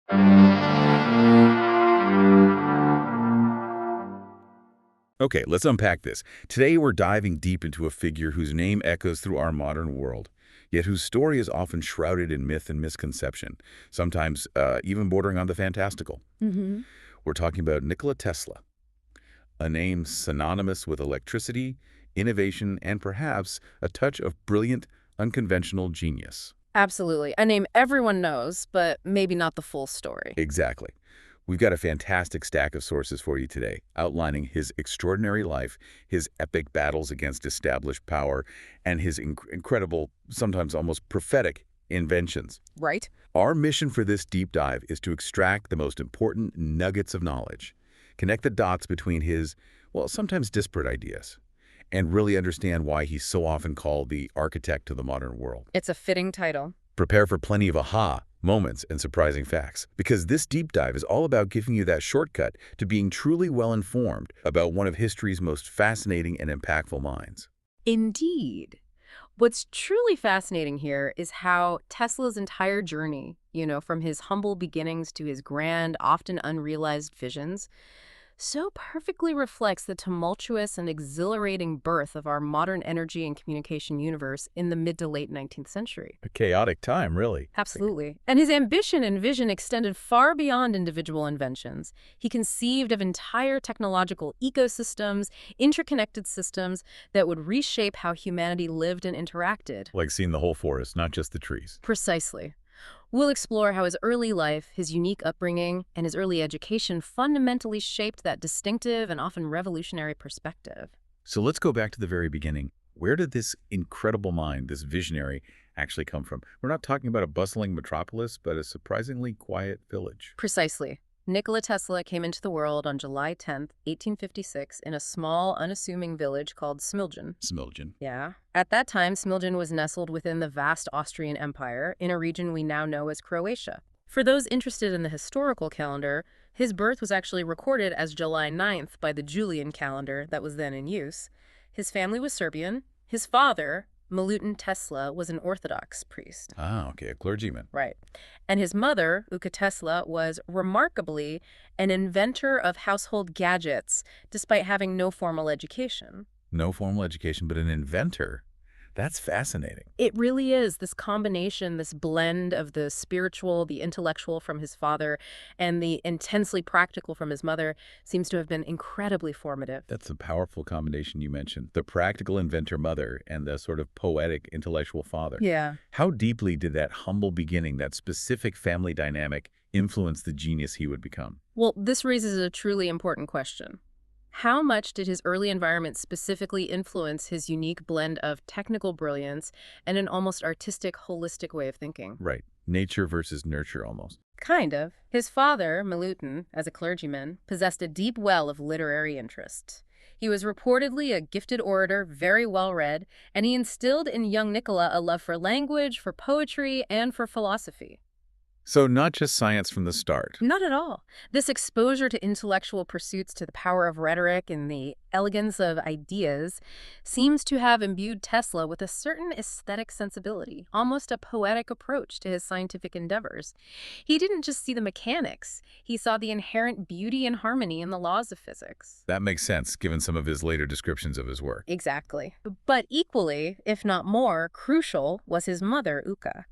Okay, let's unpack this. Today we're diving deep into a figure whose name echoes through our modern world, yet whose story is often shrouded in myth and misconception, sometimes even bordering on the fantastical. Hmm. We're talking about Nikola Tesla, a name synonymous with electricity, innovation, and perhaps a touch of brilliant, unconventional genius. Absolutely. A name everyone knows, but maybe not the full story. Exactly. We've got a fantastic stack of sources for you today, outlining his extraordinary life, his epic battles against established power, and his incredible, sometimes almost prophetic, inventions. Right? Our mission for this deep dive is to extract the most important nuggets of knowledge, connect the dots between his, well, sometimes disparate ideas, and really understand why he's so often called the architect of the modern world. It's a fitting title. Prepare for plenty of aha moments and surprising facts, because this deep dive is all about giving you that shortcut to being truly well-informed about one of history's most fascinating and impactful minds. Indeed. What's truly fascinating here is how Tesla's entire journey, from his humble beginnings to his grand, often unrealized visions, so perfectly reflects the tumultuous and exhilarating birth of our modern energy and communication universe in the mid to late 19th century. A chaotic time, really. Absolutely. And his ambition and vision extended far beyond individual inventions. He conceived of entire technological ecosystems, interconnected systems that would reshape how humanity lived and interacted. Like seeing the whole forest, not just the trees. Precisely. We'll explore how his early life, his unique upbringing, and his early education fundamentally shaped that distinctive and often revolutionary perspective. So let's go back to the very beginning. Where did this incredible mind, this visionary, actually come from? We're not talking about a bustling metropolis, but a surprisingly quiet village. Precisely. Nikola Tesla came into the world on July 10th, 1856, in a small, unassuming village called Smiljan. Smiljan. Yeah. At that time, Smiljan was nestled within the vast Austrian Empire in a region we now know as Croatia. For those interested in the historical calendar, his birth was actually recorded as July 9th by the Julian calendar that was then in use. His family was Serbian. His father, Milutin Tesla, was an Orthodox priest. Ah, okay, a clergyman. Right. And his mother, Uka Tesla, was remarkably an inventor of household gadgets, despite having no formal education. No formal education, but an inventor. That's fascinating. It really is. This combination, this blend of the spiritual, the intellectual from his father, and the intensely practical from his mother seems to have been incredibly formative. That's a powerful combination you mentioned. The practical inventor mother and the sort of poetic intellectual father. Yeah. How deeply did that humble beginning, that specific family dynamic, influence the genius he would become? Well, this raises a truly important question. How much did his early environment specifically influence his unique blend of technical brilliance and an almost artistic, holistic way of thinking? Right. Nature versus nurture almost. Kind of. His father, Milutin, as a clergyman, possessed a deep well of literary interest. He was reportedly a gifted orator, very well-read, and he instilled in young Nikola a love for language, for poetry, and for philosophy. So not just science from the start. Not at all. This exposure to intellectual pursuits, to the power of rhetoric and the elegance of ideas, seems to have imbued Tesla with a certain aesthetic sensibility, almost a poetic approach to his scientific endeavors. He didn't just see the mechanics, he saw the inherent beauty and harmony in the laws of physics. That makes sense, given some of his later descriptions of his work. Exactly. But equally, if not more, crucial was his mother, Uka.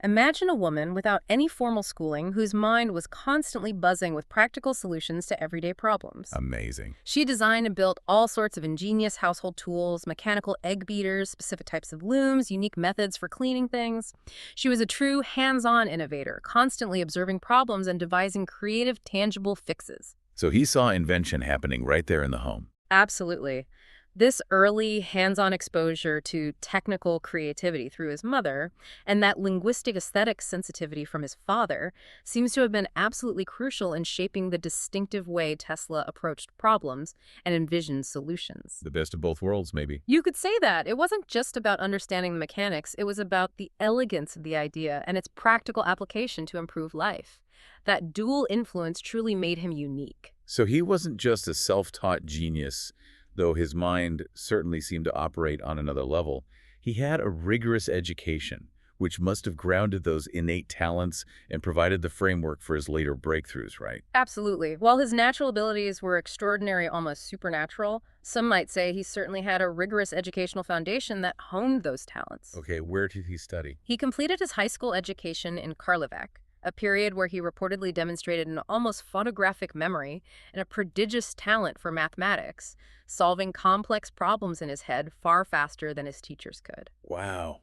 Imagine a woman without any formal schooling whose mind was constantly buzzing with practical solutions to everyday problems. Amazing. She designed and built all sorts of ingenious household tools, mechanical egg beaters, specific types of looms, unique methods for cleaning things. She was a true hands-on innovator, constantly observing problems and devising creative, tangible fixes. So he saw invention happening right there in the home. Absolutely. This early hands-on exposure to technical creativity through his mother and that linguistic aesthetic sensitivity from his father seems to have been absolutely crucial in shaping the distinctive way Tesla approached problems and envisioned solutions. The best of both worlds, maybe. You could say that. It wasn't just about understanding the mechanics, it was about the elegance of the idea and its practical application to improve life. That dual influence truly made him unique. So he wasn't just a self-taught genius, though his mind certainly seemed to operate on another level. He had a rigorous education, which must have grounded those innate talents and provided the framework for his later breakthroughs, right? Absolutely. While his natural abilities were extraordinary, almost supernatural, some might say he certainly had a rigorous educational foundation that honed those talents. Okay, where did he study? He completed his high school education in Karlovac, a period where he reportedly demonstrated an almost photographic memory and a prodigious talent for mathematics, solving complex problems in his head far faster than his teachers could. Wow,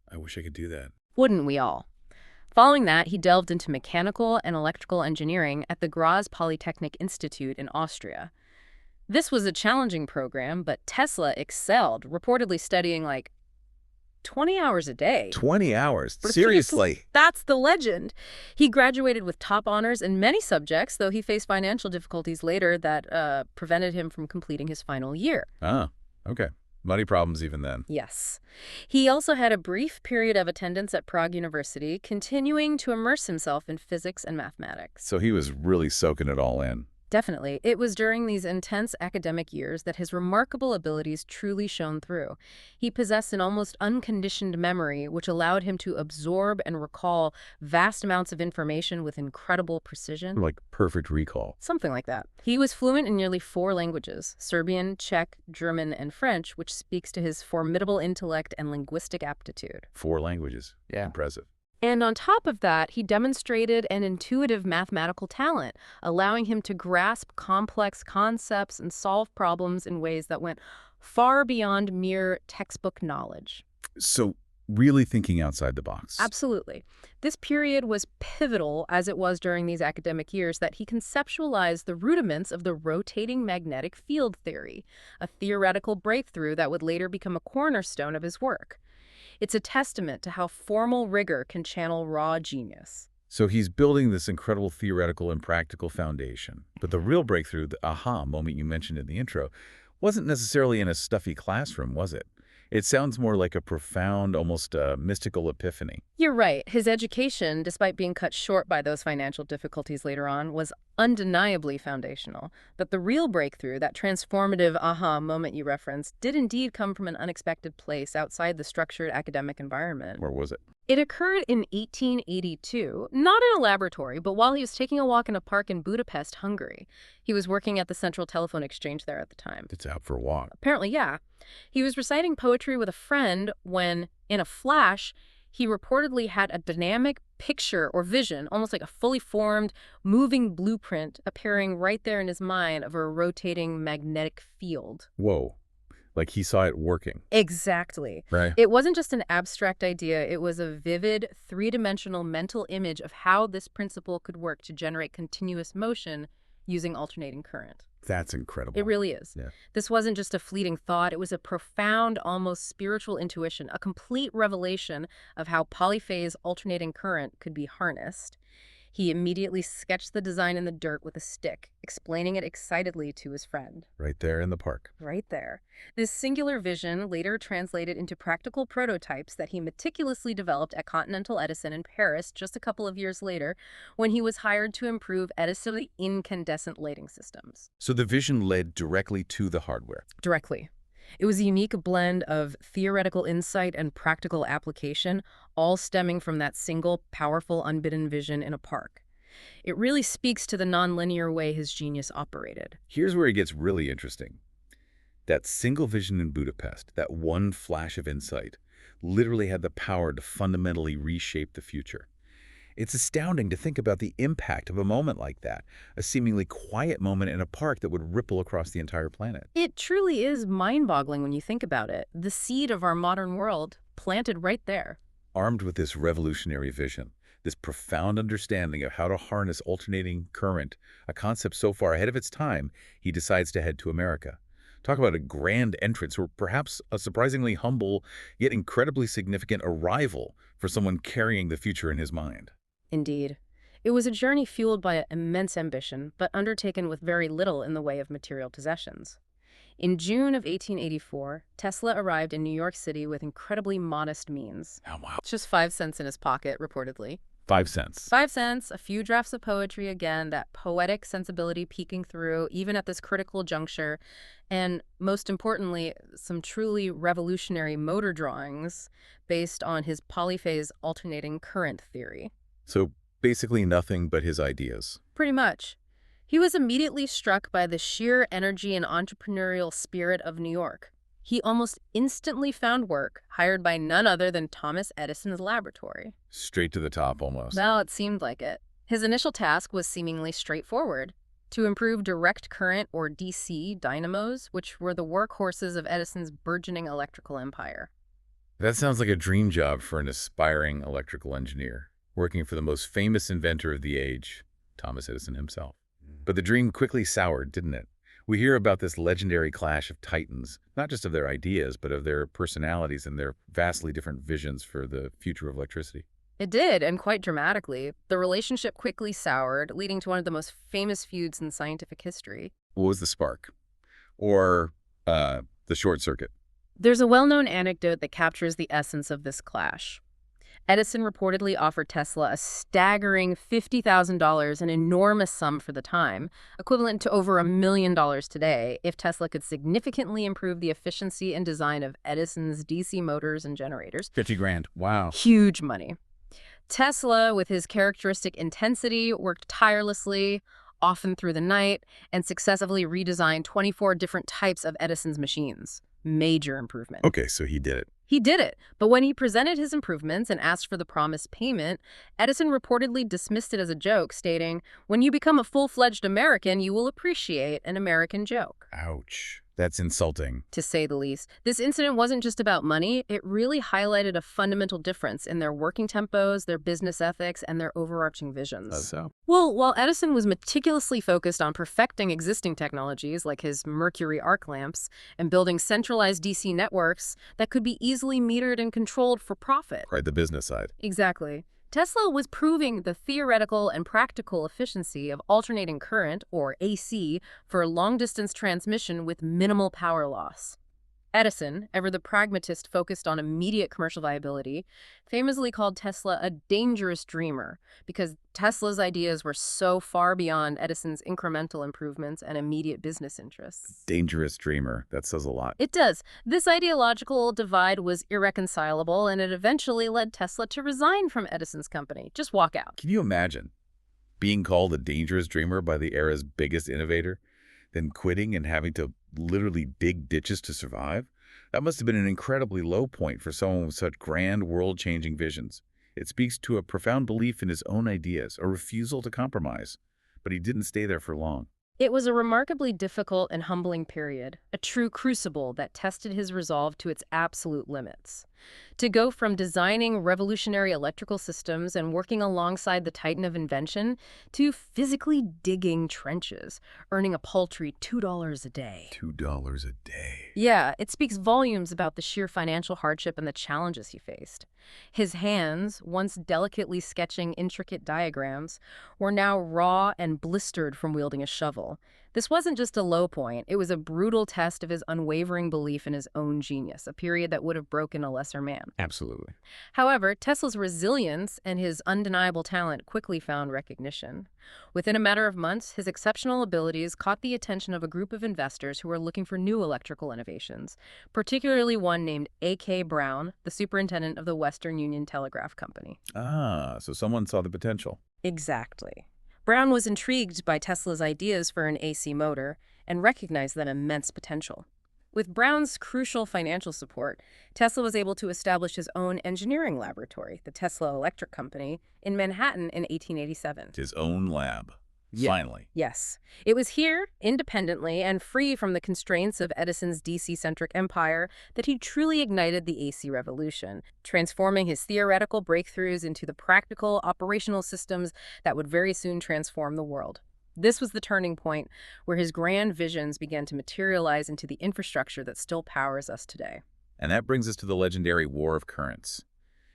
I wish I could do that. Wouldn't we all? Following that, he delved into mechanical and electrical engineering at the Graz Polytechnic Institute in Austria. This was a challenging program, but Tesla excelled, reportedly studying like 20 hours a day. 20 hours? For Seriously? That's the legend. He graduated with top honors in many subjects, though he faced financial difficulties later that prevented him from completing his final year. Ah, okay. Money problems even then. Yes. He also had a brief period of attendance at Prague University, continuing to immerse himself in physics and mathematics. So he was really soaking it all in. Definitely. It was during these intense academic years that his remarkable abilities truly shone through. He possessed an almost unconditioned memory, which allowed him to absorb and recall vast amounts of information with incredible precision. Like perfect recall. Something like that. He was fluent in nearly 4 languages, Serbian, Czech, German, and French, which speaks to his formidable intellect and linguistic aptitude. 4 languages. Yeah. Impressive. And on top of that, he demonstrated an intuitive mathematical talent, allowing him to grasp complex concepts and solve problems in ways that went far beyond mere textbook knowledge. So really thinking outside the box. Absolutely. This period was pivotal, as it was during these academic years, that he conceptualized the rudiments of the rotating magnetic field theory, a theoretical breakthrough that would later become a cornerstone of his work. It's a testament to how formal rigor can channel raw genius. So he's building this incredible theoretical and practical foundation. But the real breakthrough, the aha moment you mentioned in the intro, wasn't necessarily in a stuffy classroom, was it? It sounds more like a profound, almost mystical epiphany. You're right. His education, despite being cut short by those financial difficulties later on, was undeniably foundational. But the real breakthrough, that transformative aha moment you referenced, did indeed come from an unexpected place outside the structured academic environment. Where was it? It occurred in 1882, not in a laboratory, but while he was taking a walk in a park in Budapest, Hungary. He was working at the Central Telephone Exchange there at the time. It's out for a walk. Apparently, yeah. He was reciting poetry with a friend when, in a flash, he reportedly had a dynamic picture or vision, almost like a fully formed, moving blueprint appearing right there in his mind of a rotating magnetic field. Whoa. Like he saw it working. Exactly. Right. It wasn't just an abstract idea. It was a vivid, three-dimensional mental image of how this principle could work to generate continuous motion using alternating current. That's incredible. It really is. Yeah. This wasn't just a fleeting thought. It was a profound, almost spiritual intuition, a complete revelation of how polyphase alternating current could be harnessed. He immediately sketched the design in the dirt with a stick, explaining it excitedly to his friend. Right there in the park. Right there. This singular vision later translated into practical prototypes that he meticulously developed at Continental Edison in Paris just a couple of years later when he was hired to improve Edison's incandescent lighting systems. So the vision led directly to the hardware. Directly. It was a unique blend of theoretical insight and practical application, all stemming from that single, powerful, unbidden vision in a park. It really speaks to the nonlinear way his genius operated. Here's where it gets really interesting. That single vision in Budapest, that one flash of insight, literally had the power to fundamentally reshape the future. It's astounding to think about the impact of a moment like that, a seemingly quiet moment in a park that would ripple across the entire planet. It truly is mind-boggling when you think about it. The seed of our modern world planted right there. Armed with this revolutionary vision, this profound understanding of how to harness alternating current, a concept so far ahead of its time, he decides to head to America. Talk about a grand entrance, or perhaps a surprisingly humble, yet incredibly significant arrival for someone carrying the future in his mind. Indeed. It was a journey fueled by immense ambition, but undertaken with very little in the way of material possessions. In June of 1884, Tesla arrived in New York City with incredibly modest means. Oh, wow. Just 5 cents in his pocket, reportedly. 5 cents. 5 cents, a few drafts of poetry again, that poetic sensibility peeking through, even at this critical juncture, and most importantly, some truly revolutionary motor drawings based on his polyphase alternating current theory. So basically nothing but his ideas. Pretty much. He was immediately struck by the sheer energy and entrepreneurial spirit of New York. He almost instantly found work, hired by none other than Thomas Edison's laboratory. Straight to the top, almost. Well, it seemed like it. His initial task was seemingly straightforward: to improve direct current, or DC, dynamos, which were the workhorses of Edison's burgeoning electrical empire. That sounds like a dream job for an aspiring electrical engineer, working for the most famous inventor of the age, Thomas Edison himself. But the dream quickly soured, didn't it? We hear about this legendary clash of titans, not just of their ideas, but of their personalities and their vastly different visions for the future of electricity. It did, and quite dramatically. The relationship quickly soured, leading to one of the most famous feuds in scientific history. What was the spark? Or the short circuit? There's a well-known anecdote that captures the essence of this clash. Edison reportedly offered Tesla a staggering $50,000, an enormous sum for the time, equivalent to over $1 million today, if Tesla could significantly improve the efficiency and design of Edison's DC motors and generators. 50 grand. Wow. Huge money. Tesla, with his characteristic intensity, worked tirelessly, often through the night, and successively redesigned 24 different types of Edison's machines. Major improvement. Okay, so he did it. He did it, but when he presented his improvements and asked for the promised payment, Edison reportedly dismissed it as a joke, stating, "When you become a full-fledged American, you will appreciate an American joke." Ouch. That's insulting. To say the least. This incident wasn't just about money. It really highlighted a fundamental difference in their working tempos, their business ethics, and their overarching visions. So? Well, while Edison was meticulously focused on perfecting existing technologies like his mercury arc lamps and building centralized DC networks that could be easily metered and controlled for profit. Right, the business side. Exactly. Tesla was proving the theoretical and practical efficiency of alternating current, or AC, for long-distance transmission with minimal power loss. Edison, ever the pragmatist focused on immediate commercial viability, famously called Tesla a dangerous dreamer because Tesla's ideas were so far beyond Edison's incremental improvements and immediate business interests. Dangerous dreamer. That says a lot. It does. This ideological divide was irreconcilable, and it eventually led Tesla to resign from Edison's company. Just walk out. Can you imagine being called a dangerous dreamer by the era's biggest innovator, then quitting and having to literally dig ditches to survive? That must have been an incredibly low point for someone with such grand, world-changing visions. It speaks to a profound belief in his own ideas, a refusal to compromise. But he didn't stay there for long. It was a remarkably difficult and humbling period, a true crucible that tested his resolve to its absolute limits. To go from designing revolutionary electrical systems and working alongside the titan of invention to physically digging trenches, earning a paltry $2 a day. $2 a day. Yeah, it speaks volumes about the sheer financial hardship and the challenges he faced. His hands, once delicately sketching intricate diagrams, were now raw and blistered from wielding a shovel. This wasn't just a low point, it was a brutal test of his unwavering belief in his own genius, a period that would have broken a lesser man. Absolutely. However, Tesla's resilience and his undeniable talent quickly found recognition. Within a matter of months, his exceptional abilities caught the attention of a group of investors who were looking for new electrical innovations, particularly one named A.K. Brown, the superintendent of the Western Union Telegraph Company. Ah, so someone saw the potential. Exactly. Brown was intrigued by Tesla's ideas for an AC motor and recognized that immense potential. With Brown's crucial financial support, Tesla was able to establish his own engineering laboratory, the Tesla Electric Company, in Manhattan in 1887. His own lab. Yeah. Finally. Yes. It was here, independently and free from the constraints of Edison's DC-centric empire, that he truly ignited the AC revolution, transforming his theoretical breakthroughs into the practical, operational systems that would very soon transform the world. This was the turning point where his grand visions began to materialize into the infrastructure that still powers us today. And that brings us to the legendary War of Currents.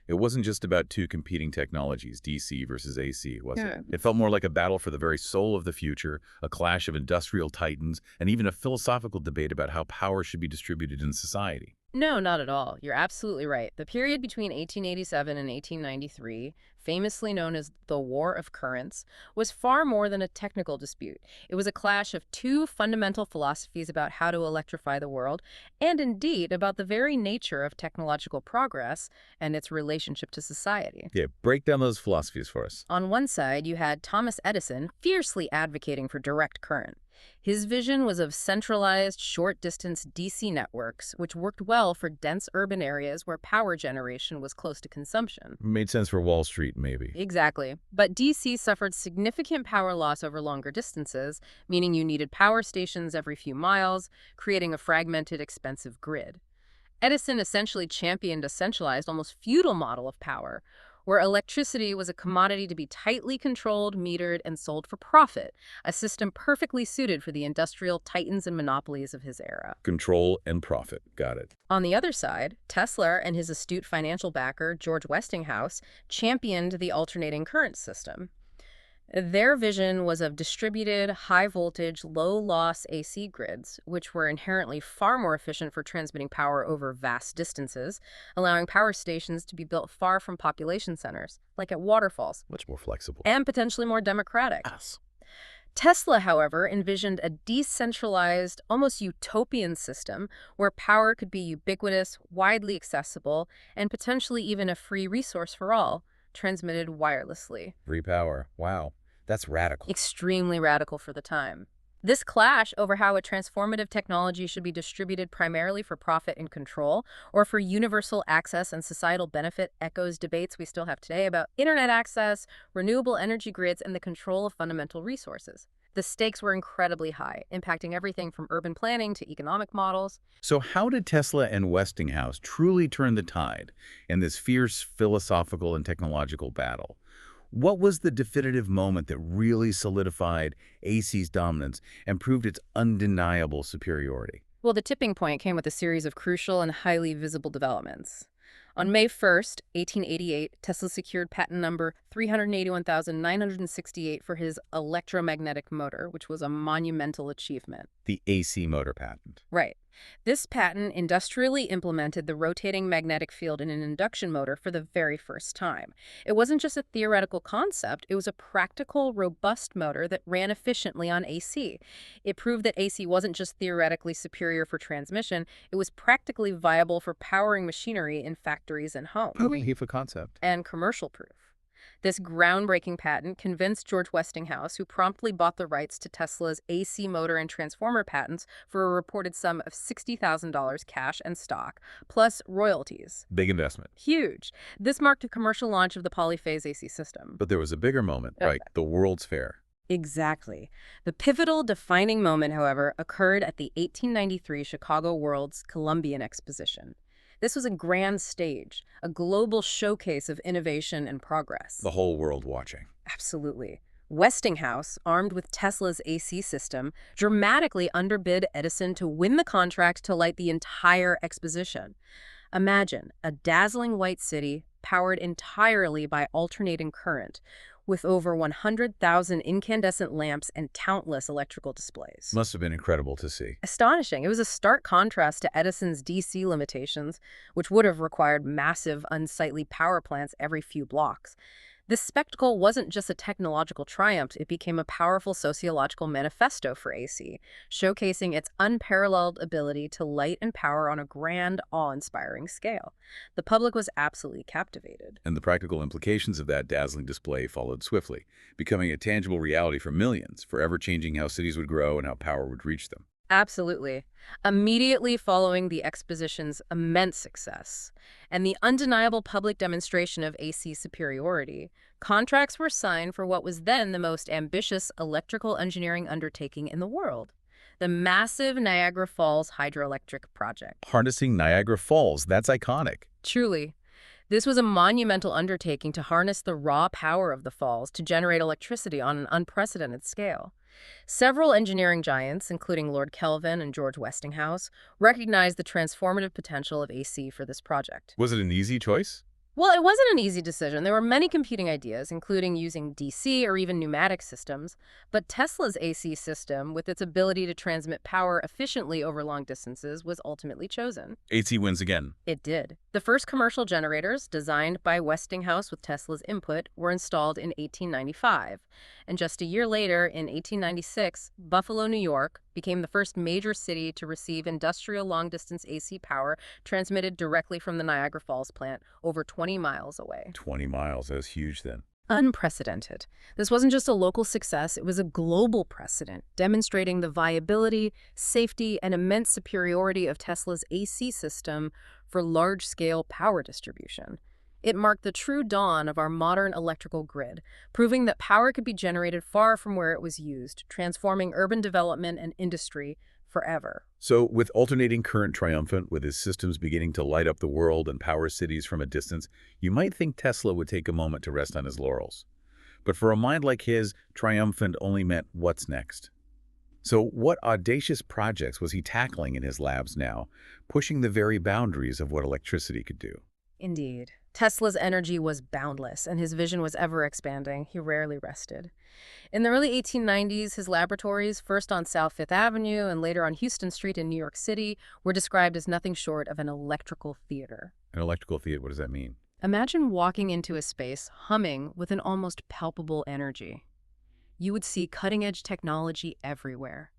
It wasn't just about two competing technologies, DC versus AC, was it? It felt more like a battle for the very soul of the future, a clash of industrial titans, and even a philosophical debate about how power should be distributed in society. No, not at all. You're absolutely right. The period between 1887 and 1893 famously known as the War of Currents, was far more than a technical dispute. It was a clash of two fundamental philosophies about how to electrify the world, and indeed about the very nature of technological progress and its relationship to society. Yeah, break down those philosophies for us. On one side, you had Thomas Edison fiercely advocating for direct current. His vision was of centralized, short-distance DC networks, which worked well for dense urban areas where power generation was close to consumption. Made sense for Wall Street, maybe. Exactly. But DC suffered significant power loss over longer distances, meaning you needed power stations every few miles, creating a fragmented, expensive grid. Edison essentially championed a centralized, almost feudal model of power, where electricity was a commodity to be tightly controlled, metered, and sold for profit, a system perfectly suited for the industrial titans and monopolies of his era. Control and profit. Got it. On the other side, Tesla and his astute financial backer, George Westinghouse, championed the alternating current system. Their vision was of distributed, high-voltage, low-loss AC grids, which were inherently far more efficient for transmitting power over vast distances, allowing power stations to be built far from population centers, like at waterfalls, Much more flexible. and potentially more democratic. Yes. Tesla, however, envisioned a decentralized, almost utopian system where power could be ubiquitous, widely accessible, and potentially even a free resource for all, transmitted wirelessly. Free power. Wow. That's radical. Extremely radical for the time. This clash over how a transformative technology should be distributed primarily for profit and control, or for universal access and societal benefit, echoes debates we still have today about internet access, renewable energy grids, and the control of fundamental resources. The stakes were incredibly high, impacting everything from urban planning to economic models. So how did Tesla and Westinghouse truly turn the tide in this fierce philosophical and technological battle? What was the definitive moment that really solidified AC's dominance and proved its undeniable superiority? Well, the tipping point came with a series of crucial and highly visible developments. On May 1st, 1888, Tesla secured patent number 381,968 for his electromagnetic motor, which was a monumental achievement. The AC motor patent. Right. This patent industrially implemented the rotating magnetic field in an induction motor for the very first time. It wasn't just a theoretical concept, it was a practical, robust motor that ran efficiently on AC. It proved that AC wasn't just theoretically superior for transmission, it was practically viable for powering machinery in factories and homes. Proof of concept. And commercial proof. This groundbreaking patent convinced George Westinghouse, who promptly bought the rights to Tesla's AC motor and transformer patents for a reported sum of $60,000 cash and stock, plus royalties. Big investment. Huge. This marked the commercial launch of the polyphase AC system. But there was a bigger moment, right? The World's Fair. Exactly. The pivotal defining moment, however, occurred at the 1893 Chicago World's Columbian Exposition. This was a grand stage, a global showcase of innovation and progress. The whole world watching. Absolutely. Westinghouse, armed with Tesla's AC system, dramatically underbid Edison to win the contract to light the entire exposition. Imagine a dazzling white city powered entirely by alternating current, with over 100,000 incandescent lamps and countless electrical displays. Must have been incredible to see. Astonishing. It was a stark contrast to Edison's DC limitations, which would have required massive, unsightly power plants every few blocks. This spectacle wasn't just a technological triumph, it became a powerful sociological manifesto for AC, showcasing its unparalleled ability to light and power on a grand, awe-inspiring scale. The public was absolutely captivated. And the practical implications of that dazzling display followed swiftly, becoming a tangible reality for millions, forever changing how cities would grow and how power would reach them. Absolutely. Immediately following the exposition's immense success and the undeniable public demonstration of AC superiority, contracts were signed for what was then the most ambitious electrical engineering undertaking in the world, the massive Niagara Falls hydroelectric project. Harnessing Niagara Falls, that's iconic. Truly. This was a monumental undertaking to harness the raw power of the falls to generate electricity on an unprecedented scale. Several engineering giants, including Lord Kelvin and George Westinghouse, recognized the transformative potential of AC for this project. Was it an easy choice? Well, it wasn't an easy decision. There were many competing ideas, including using DC or even pneumatic systems. But Tesla's AC system, with its ability to transmit power efficiently over long distances, was ultimately chosen. AC wins again. It did. The first commercial generators, designed by Westinghouse with Tesla's input, were installed in 1895. And just a year later, in 1896, Buffalo, New York, became the first major city to receive industrial long-distance AC power transmitted directly from the Niagara Falls plant over 20 miles away. 20 miles. That was huge then. Unprecedented. This wasn't just a local success, it was a global precedent, demonstrating the viability, safety, and immense superiority of Tesla's AC system for large-scale power distribution. It marked the true dawn of our modern electrical grid, proving that power could be generated far from where it was used, transforming urban development and industry forever. So, with alternating current triumphant, with his systems beginning to light up the world and power cities from a distance, you might think Tesla would take a moment to rest on his laurels. But for a mind like his, triumphant only meant what's next. So what audacious projects was he tackling in his labs now, pushing the very boundaries of what electricity could do? Indeed. Tesla's energy was boundless, and his vision was ever expanding. He rarely rested. In the early 1890s, his laboratories, first on South Fifth Avenue and later on Houston Street in New York City, were described as nothing short of an electrical theater. An electrical theater, what does that mean? Imagine walking into a space humming with an almost palpable energy. You would see cutting-edge technology everywhere.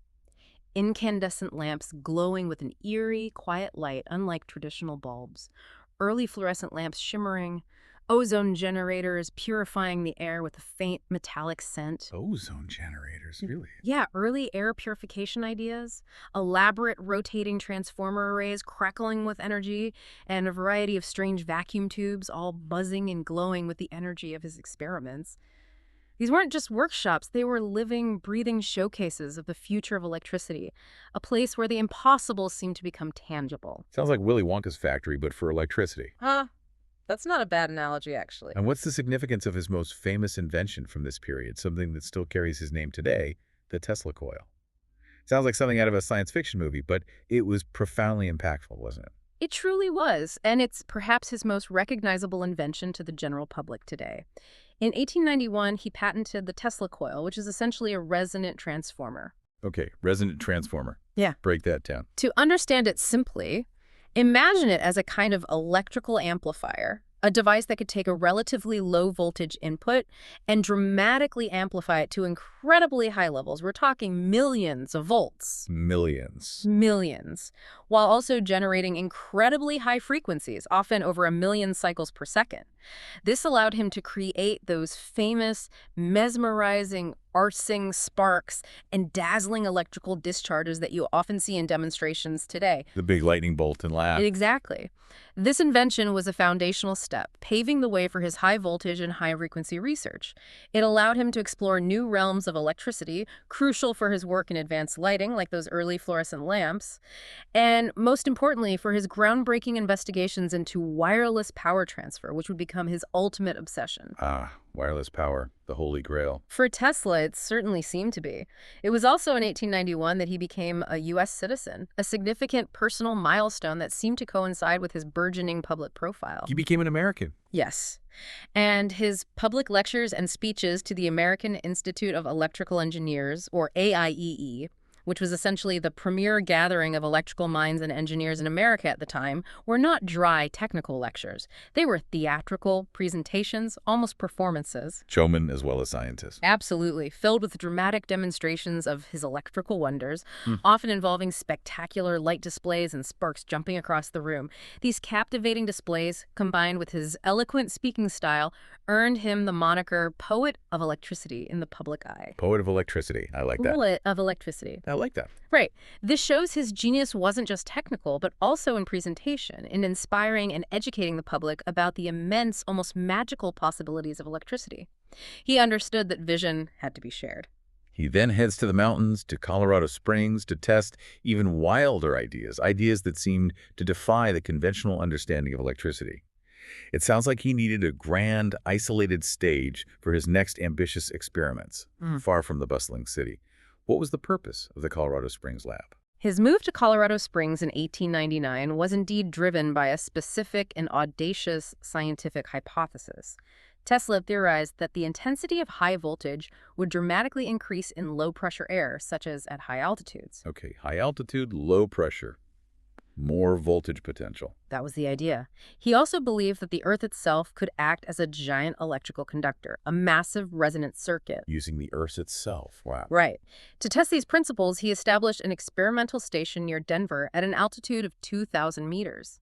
Incandescent lamps glowing with an eerie, quiet light unlike traditional bulbs. Early fluorescent lamps shimmering, ozone generators purifying the air with a faint metallic scent. Ozone generators, really? Yeah, early air purification ideas, elaborate rotating transformer arrays crackling with energy, and a variety of strange vacuum tubes all buzzing and glowing with the energy of his experiments. These weren't just workshops, they were living, breathing showcases of the future of electricity, a place where the impossible seemed to become tangible. Sounds like Willy Wonka's factory, but for electricity. Huh? That's not a bad analogy, actually. And what's the significance of his most famous invention from this period, something that still carries his name today, the Tesla coil? Sounds like something out of a science fiction movie, but it was profoundly impactful, wasn't it? It truly was, and it's perhaps his most recognizable invention to the general public today. In 1891, he patented the Tesla coil, which is essentially a resonant transformer. Okay, resonant transformer. Yeah. Break that down. To understand it simply, imagine it as a kind of electrical amplifier, a device that could take a relatively low voltage input and dramatically amplify it to incredibly high levels. We're talking millions of volts. Millions. Millions. While also generating incredibly high frequencies, often over 1 million cycles per second. This allowed him to create those famous, mesmerizing, arcing sparks and dazzling electrical discharges that you often see in demonstrations today. The big lightning bolt and laugh. Exactly. This invention was a foundational step, paving the way for his high voltage and high frequency research. It allowed him to explore new realms of electricity, crucial for his work in advanced lighting, like those early fluorescent lamps, and most importantly, for his groundbreaking investigations into wireless power transfer, which would become his ultimate obsession. Ah, wireless power, the holy grail. For Tesla, it certainly seemed to be. It was also in 1891 that he became a U.S. citizen, a significant personal milestone that seemed to coincide with his burgeoning public profile. He became an American. Yes. And his public lectures and speeches to the American Institute of Electrical Engineers, or AIEE, which was essentially the premier gathering of electrical minds and engineers in America at the time, were not dry technical lectures. They were theatrical presentations, almost performances. Showman as well as scientist. Absolutely, filled with dramatic demonstrations of his electrical wonders, often involving spectacular light displays and sparks jumping across the room. These captivating displays, combined with his eloquent speaking style, earned him the moniker Poet of Electricity in the public eye. Poet of electricity. I like that. Poet of Electricity. I like that. Right. This shows his genius wasn't just technical, but also in presentation, in inspiring and educating the public about the immense, almost magical possibilities of electricity. He understood that vision had to be shared. He then heads to the mountains, to Colorado Springs, to test even wilder ideas, ideas that seemed to defy the conventional understanding of electricity. It sounds like he needed a grand, isolated stage for his next ambitious experiments, far from the bustling city. What was the purpose of the Colorado Springs lab? His move to Colorado Springs in 1899 was indeed driven by a specific and audacious scientific hypothesis. Tesla theorized that the intensity of high voltage would dramatically increase in low-pressure air, such as at high altitudes. Okay, high altitude, low pressure, more voltage potential. That was the idea. He also believed that the Earth itself could act as a giant electrical conductor, a massive resonant circuit. Using the Earth itself. Wow. Right. To test these principles, he established an experimental station near Denver at an altitude of 2,000 meters.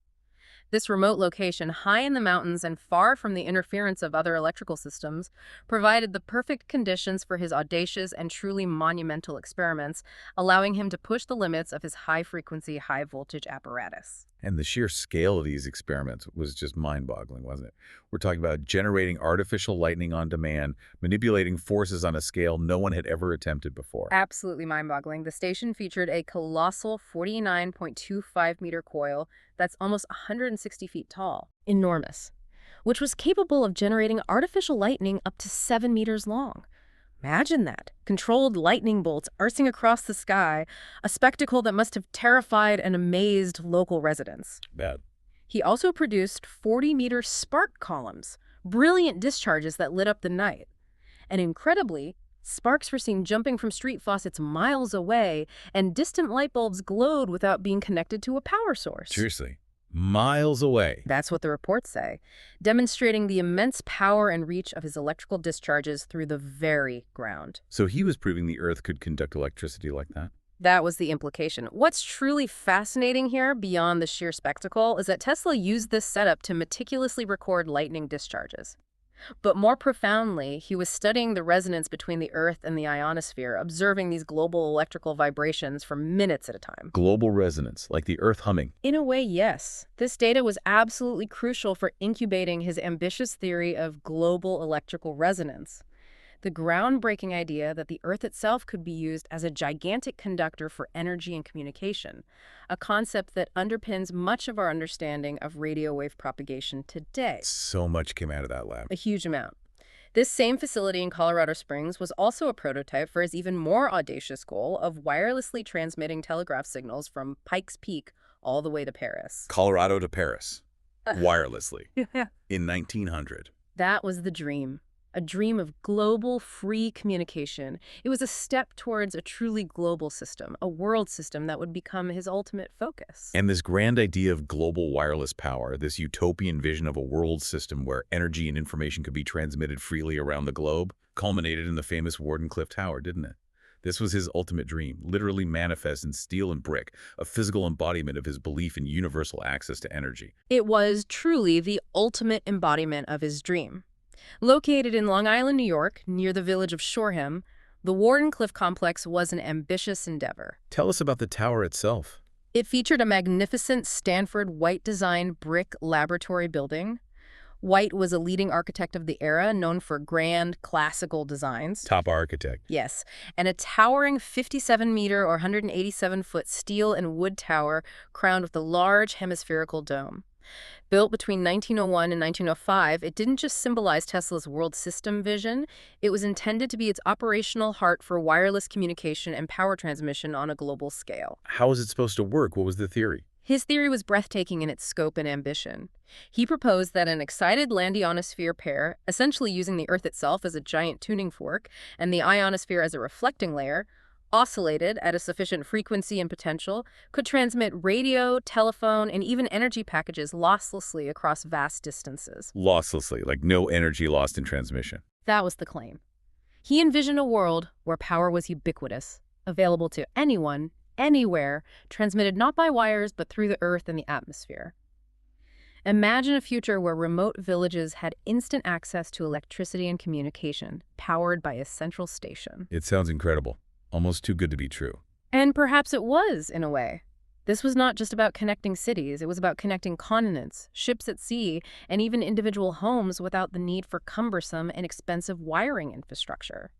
This remote location, high in the mountains and far from the interference of other electrical systems, provided the perfect conditions for his audacious and truly monumental experiments, allowing him to push the limits of his high-frequency, high-voltage apparatus. And the sheer scale of these experiments was just mind-boggling, wasn't it? We're talking about generating artificial lightning on demand, manipulating forces on a scale no one had ever attempted before. Absolutely mind-boggling. The station featured a colossal 49.25-meter coil that's almost 160 feet tall. Enormous. Which was capable of generating artificial lightning up to 7 meters long. Imagine that. Controlled lightning bolts arcing across the sky, a spectacle that must have terrified and amazed local residents. Bad. He also produced 40-meter spark columns, brilliant discharges that lit up the night. And incredibly, sparks were seen jumping from street faucets miles away, and distant light bulbs glowed without being connected to a power source. Seriously. Miles away. That's what the reports say, demonstrating the immense power and reach of his electrical discharges through the very ground. So he was proving the Earth could conduct electricity like that? That was the implication. What's truly fascinating here, beyond the sheer spectacle, is that Tesla used this setup to meticulously record lightning discharges. But more profoundly, he was studying the resonance between the Earth and the ionosphere, observing these global electrical vibrations for minutes at a time. Global resonance, like the Earth humming. In a way, yes. This data was absolutely crucial for incubating his ambitious theory of global electrical resonance. The groundbreaking idea that the Earth itself could be used as a gigantic conductor for energy and communication, a concept that underpins much of our understanding of radio wave propagation today. So much came out of that lab. A huge amount. This same facility in Colorado Springs was also a prototype for his even more audacious goal of wirelessly transmitting telegraph signals from Pikes Peak all the way to Paris. Colorado to Paris. Wirelessly. Yeah. In 1900. That was the dream. A dream of global, free communication. It was a step towards a truly global system, a world system that would become his ultimate focus. And this grand idea of global wireless power, this utopian vision of a world system where energy and information could be transmitted freely around the globe, culminated in the famous Wardenclyffe Tower, didn't it? This was his ultimate dream, literally manifest in steel and brick, a physical embodiment of his belief in universal access to energy. It was truly the ultimate embodiment of his dream. Located in Long Island, New York, near the village of Shoreham, the Wardenclyffe complex was an ambitious endeavor. Tell us about the tower itself. It featured a magnificent Stanford White-designed brick laboratory building. White was a leading architect of the era, known for grand, classical designs. Top architect. Yes, and a towering 57-meter or 187-foot steel and wood tower crowned with a large hemispherical dome. Built between 1901 and 1905, it didn't just symbolize Tesla's world system vision, it was intended to be its operational heart for wireless communication and power transmission on a global scale. How was it supposed to work? What was the theory? His theory was breathtaking in its scope and ambition. He proposed that an excited land-ionosphere pair, essentially using the Earth itself as a giant tuning fork and the ionosphere as a reflecting layer, oscillated at a sufficient frequency and potential, could transmit radio, telephone, and even energy packages losslessly across vast distances. Losslessly, like no energy lost in transmission. That was the claim. He envisioned a world where power was ubiquitous, available to anyone, anywhere, transmitted not by wires but through the Earth and the atmosphere. Imagine a future where remote villages had instant access to electricity and communication, powered by a central station. It sounds incredible. Almost too good to be true. And perhaps it was, in a way. This was not just about connecting cities, it was about connecting continents, ships at sea, and even individual homes without the need for cumbersome and expensive wiring infrastructure.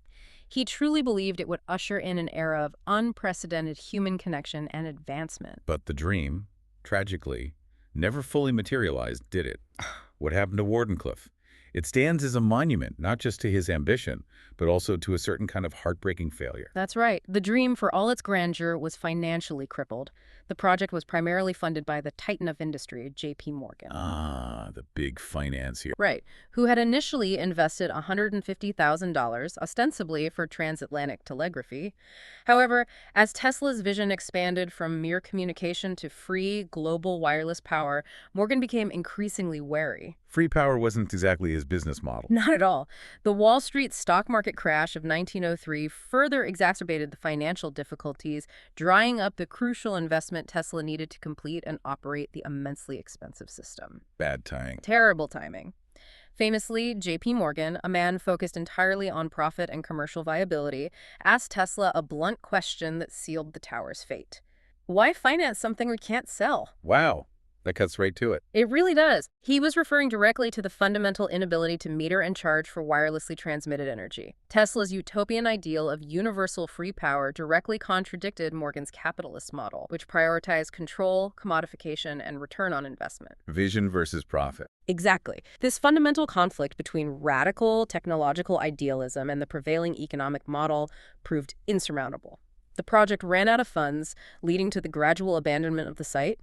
He truly believed it would usher in an era of unprecedented human connection and advancement. But the dream, tragically, never fully materialized, did it? What happened to Wardenclyffe? It stands as a monument, not just to his ambition, but also to a certain kind of heartbreaking failure. That's right. The dream, for all its grandeur, was financially crippled. The project was primarily funded by the titan of industry, J.P. Morgan. Ah, the big financier. Right, who had initially invested $150,000, ostensibly for transatlantic telegraphy. However, as Tesla's vision expanded from mere communication to free, global wireless power, Morgan became increasingly wary. Free power wasn't exactly his business model. Not at all. The Wall Street stock market crash of 1903 further exacerbated the financial difficulties, drying up the crucial investment Tesla needed to complete and operate the immensely expensive system. Bad timing. Terrible timing. Famously, J.P. Morgan, a man focused entirely on profit and commercial viability, asked Tesla a blunt question that sealed the tower's fate. Why finance something we can't sell? Wow, that cuts right to it. It really does. He was referring directly to the fundamental inability to meter and charge for wirelessly transmitted energy. Tesla's utopian ideal of universal free power directly contradicted Morgan's capitalist model, which prioritized control, commodification, and return on investment. Vision versus profit. Exactly. This fundamental conflict between radical technological idealism and the prevailing economic model proved insurmountable. The project ran out of funds, leading to the gradual abandonment of the site.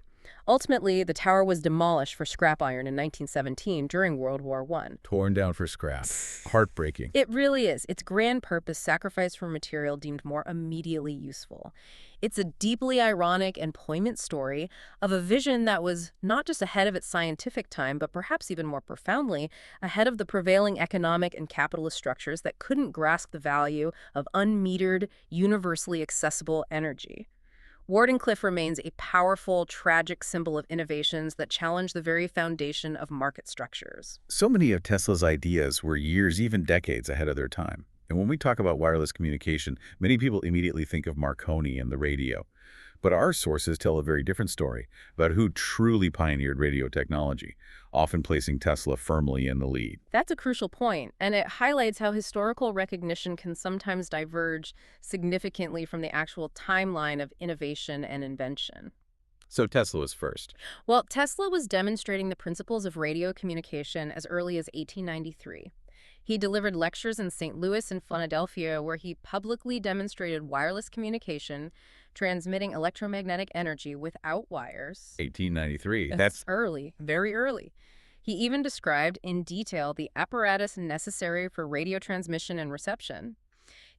Ultimately, the tower was demolished for scrap iron in 1917 during World War I. Torn down for scrap. Heartbreaking. It really is. Its grand purpose sacrificed for material deemed more immediately useful. It's a deeply ironic and poignant story of a vision that was not just ahead of its scientific time, but perhaps even more profoundly, ahead of the prevailing economic and capitalist structures that couldn't grasp the value of unmetered, universally accessible energy. Wardenclyffe remains a powerful, tragic symbol of innovations that challenge the very foundation of market structures. So many of Tesla's ideas were years, even decades ahead of their time. And when we talk about wireless communication, many people immediately think of Marconi and the radio. But our sources tell a very different story about who truly pioneered radio technology, often placing Tesla firmly in the lead. That's a crucial point, and it highlights how historical recognition can sometimes diverge significantly from the actual timeline of innovation and invention. So Tesla was first. Well, Tesla was demonstrating the principles of radio communication as early as 1893. He delivered lectures in St. Louis and Philadelphia where he publicly demonstrated wireless communication, transmitting electromagnetic energy without wires. 1893. That's early, very early. He even described in detail the apparatus necessary for radio transmission and reception.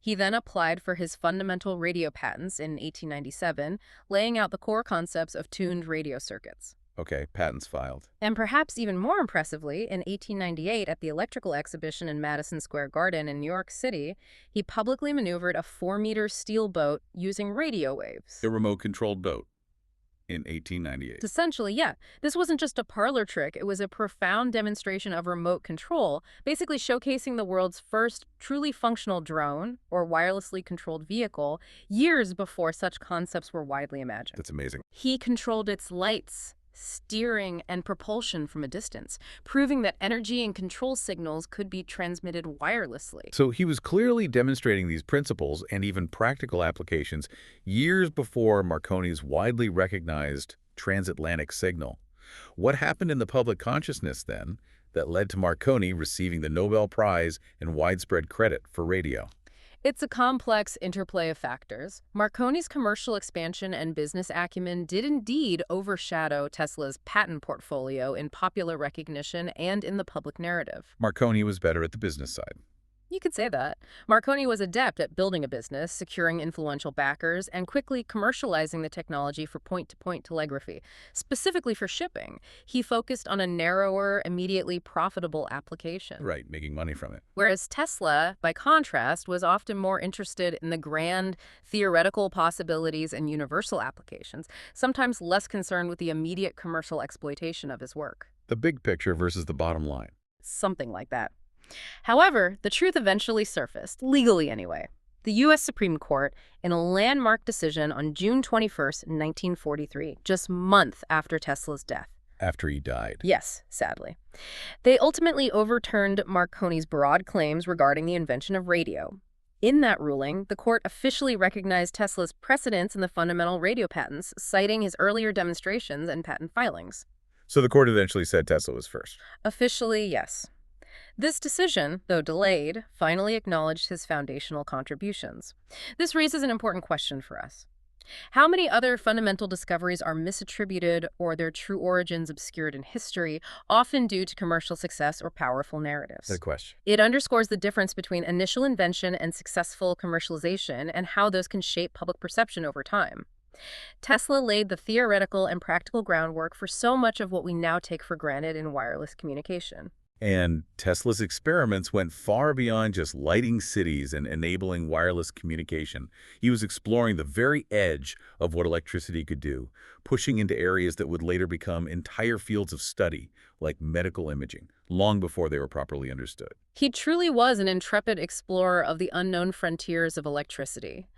He then applied for his fundamental radio patents in 1897, laying out the core concepts of tuned radio circuits. Okay, patents filed. And perhaps even more impressively, in 1898 at the Electrical Exhibition in Madison Square Garden in New York City, he publicly maneuvered a 4-meter steel boat using radio waves. A remote-controlled boat in 1898. Essentially, yeah. This wasn't just a parlor trick. It was a profound demonstration of remote control, basically showcasing the world's first truly functional drone or wirelessly controlled vehicle years before such concepts were widely imagined. That's amazing. He controlled its lights, steering, and propulsion from a distance, proving that energy and control signals could be transmitted wirelessly. So he was clearly demonstrating these principles and even practical applications years before Marconi's widely recognized transatlantic signal. What happened in the public consciousness, then, that led to Marconi receiving the Nobel Prize and widespread credit for radio? It's a complex interplay of factors. Marconi's commercial expansion and business acumen did indeed overshadow Tesla's patent portfolio in popular recognition and in the public narrative. Marconi was better at the business side. You could say that. Marconi was adept at building a business, securing influential backers, and quickly commercializing the technology for point-to-point telegraphy, specifically for shipping. He focused on a narrower, immediately profitable application. Right, making money from it. Whereas Tesla, by contrast, was often more interested in the grand, theoretical possibilities and universal applications, sometimes less concerned with the immediate commercial exploitation of his work. The big picture versus the bottom line. Something like that. However, the truth eventually surfaced, legally anyway. The U.S. Supreme Court, in a landmark decision on June 21, 1943, just months after Tesla's death. After he died. Yes, sadly. They ultimately overturned Marconi's broad claims regarding the invention of radio. In that ruling, the court officially recognized Tesla's precedence in the fundamental radio patents, citing his earlier demonstrations and patent filings. So the court eventually said Tesla was first. Officially, yes. This decision, though delayed, finally acknowledged his foundational contributions. This raises an important question for us. How many other fundamental discoveries are misattributed or their true origins obscured in history, often due to commercial success or powerful Good narratives? question. It underscores the difference between initial invention and successful commercialization and how those can shape public perception over time. Tesla laid the theoretical and practical groundwork for so much of what we now take for granted in wireless communication. And Tesla's experiments went far beyond just lighting cities and enabling wireless communication. He was exploring the very edge of what electricity could do, pushing into areas that would later become entire fields of study, like medical imaging, long before they were properly understood. He truly was an intrepid explorer of the unknown frontiers of electricity.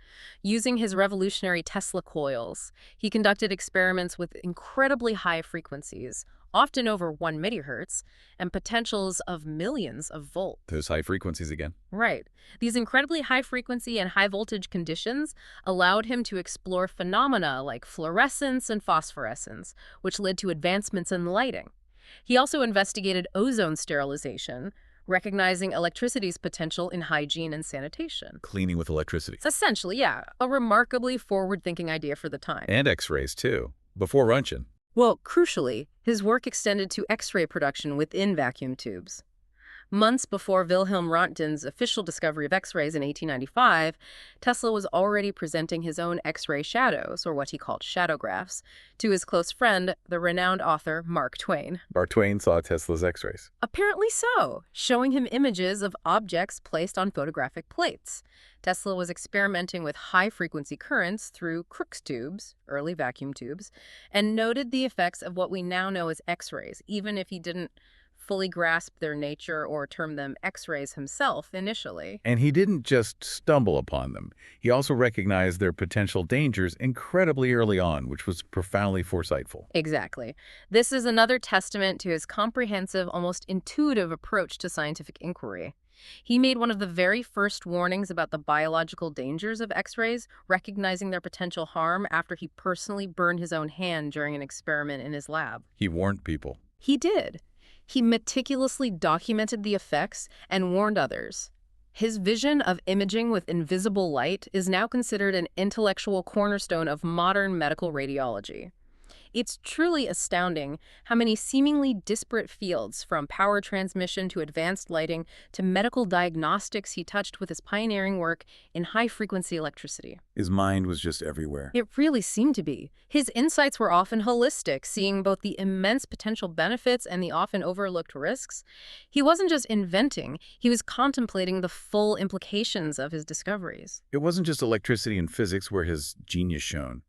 Using his revolutionary Tesla coils, he conducted experiments with incredibly high frequencies, often over 1 megahertz, and potentials of millions of volts. Those high frequencies again. Right. These incredibly high frequency and high voltage conditions allowed him to explore phenomena like fluorescence and phosphorescence, which led to advancements in lighting. He also investigated ozone sterilization, recognizing electricity's potential in hygiene and sanitation. Cleaning with electricity. It's essentially, yeah, a remarkably forward-thinking idea for the time. And X-rays, too, before Roentgen. Well, crucially, his work extended to X-ray production within vacuum tubes. Months before Wilhelm Röntgen's official discovery of X-rays in 1895, Tesla was already presenting his own X-ray shadows, or what he called shadowgraphs, to his close friend, the renowned author Mark Twain. Mark Twain saw Tesla's X-rays. Apparently so, showing him images of objects placed on photographic plates. Tesla was experimenting with high-frequency currents through Crookes tubes, early vacuum tubes, and noted the effects of what we now know as X-rays, even if he didn't fully grasp their nature or term them X-rays himself initially. And he didn't just stumble upon them. He also recognized their potential dangers incredibly early on, which was profoundly foresightful. Exactly. This is another testament to his comprehensive, almost intuitive approach to scientific inquiry. He made one of the very first warnings about the biological dangers of X-rays, recognizing their potential harm after he personally burned his own hand during an experiment in his lab. He warned people. He did. He meticulously documented the effects and warned others. His vision of imaging with invisible light is now considered an intellectual cornerstone of modern medical radiology. It's truly astounding how many seemingly disparate fields, from power transmission to advanced lighting to medical diagnostics, he touched with his pioneering work in high-frequency electricity. His mind was just everywhere. It really seemed to be. His insights were often holistic, seeing both the immense potential benefits and the often overlooked risks. He wasn't just inventing, he was contemplating the full implications of his discoveries. It wasn't just electricity and physics where his genius shone.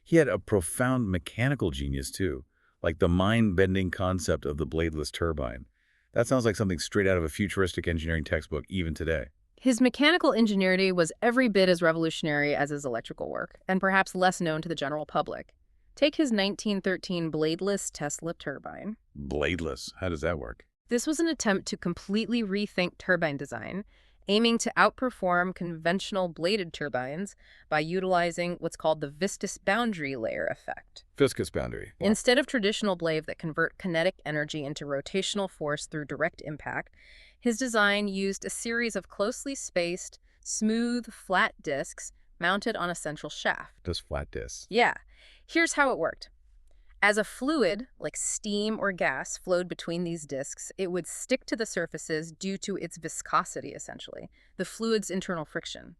He had a profound mechanical genius, too, like the mind-bending concept of the bladeless turbine. That sounds like something straight out of a futuristic engineering textbook, even today. His mechanical ingenuity was every bit as revolutionary as his electrical work, and perhaps less known to the general public. Take his 1913 bladeless Tesla turbine. Bladeless? How does that work? This was an attempt to completely rethink turbine design, aiming to outperform conventional bladed turbines by utilizing what's called the viscous boundary layer effect. Viscous boundary. Wow. Instead of traditional blades that convert kinetic energy into rotational force through direct impact, his design used a series of closely spaced, smooth, flat discs mounted on a central shaft. Just flat discs. Yeah. Here's how it worked. As a fluid, like steam or gas, flowed between these discs, it would stick to the surfaces due to its viscosity, essentially, the fluid's internal friction.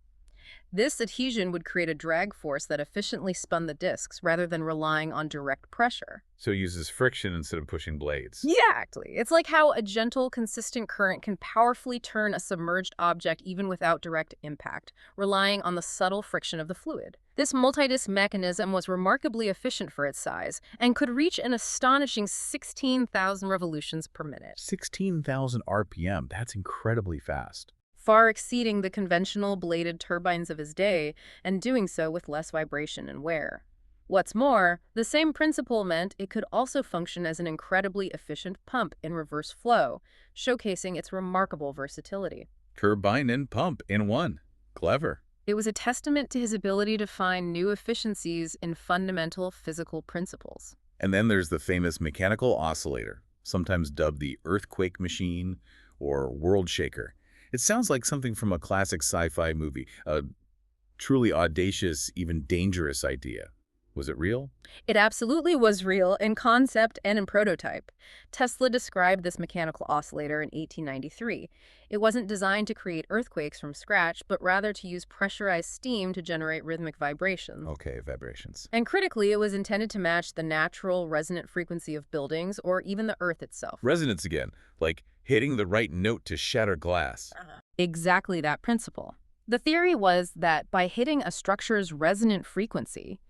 This adhesion would create a drag force that efficiently spun the discs rather than relying on direct pressure. So it uses friction instead of pushing blades. Yeah, exactly. It's like how a gentle, consistent current can powerfully turn a submerged object even without direct impact, relying on the subtle friction of the fluid. This multi-disc mechanism was remarkably efficient for its size and could reach an astonishing 16,000 revolutions per minute. 16,000 RPM. That's incredibly fast. Far exceeding the conventional bladed turbines of his day, and doing so with less vibration and wear. What's more, the same principle meant it could also function as an incredibly efficient pump in reverse flow, showcasing its remarkable versatility. Turbine and pump in one. Clever. It was a testament to his ability to find new efficiencies in fundamental physical principles. And then there's the famous mechanical oscillator, sometimes dubbed the earthquake machine or world shaker. It sounds like something from a classic sci-fi movie, a truly audacious, even dangerous idea. Was it real? It absolutely was real in concept and in prototype. Tesla described this mechanical oscillator in 1893. It wasn't designed to create earthquakes from scratch, but rather to use pressurized steam to generate rhythmic vibrations. Okay, vibrations. And critically, it was intended to match the natural resonant frequency of buildings or even the Earth itself. Resonance again, like hitting the right note to shatter glass. Exactly that principle. The theory was that by hitting a structure's resonant frequency,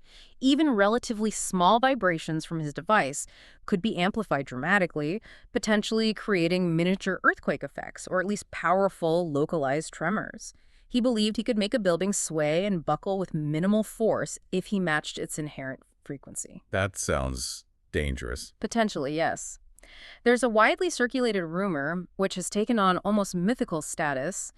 even relatively small vibrations from his device could be amplified dramatically, potentially creating miniature earthquake effects, or at least powerful localized tremors. He believed he could make a building sway and buckle with minimal force if he matched its inherent frequency. That sounds dangerous. Potentially, yes. There's a widely circulated rumor, which has taken on almost mythical status,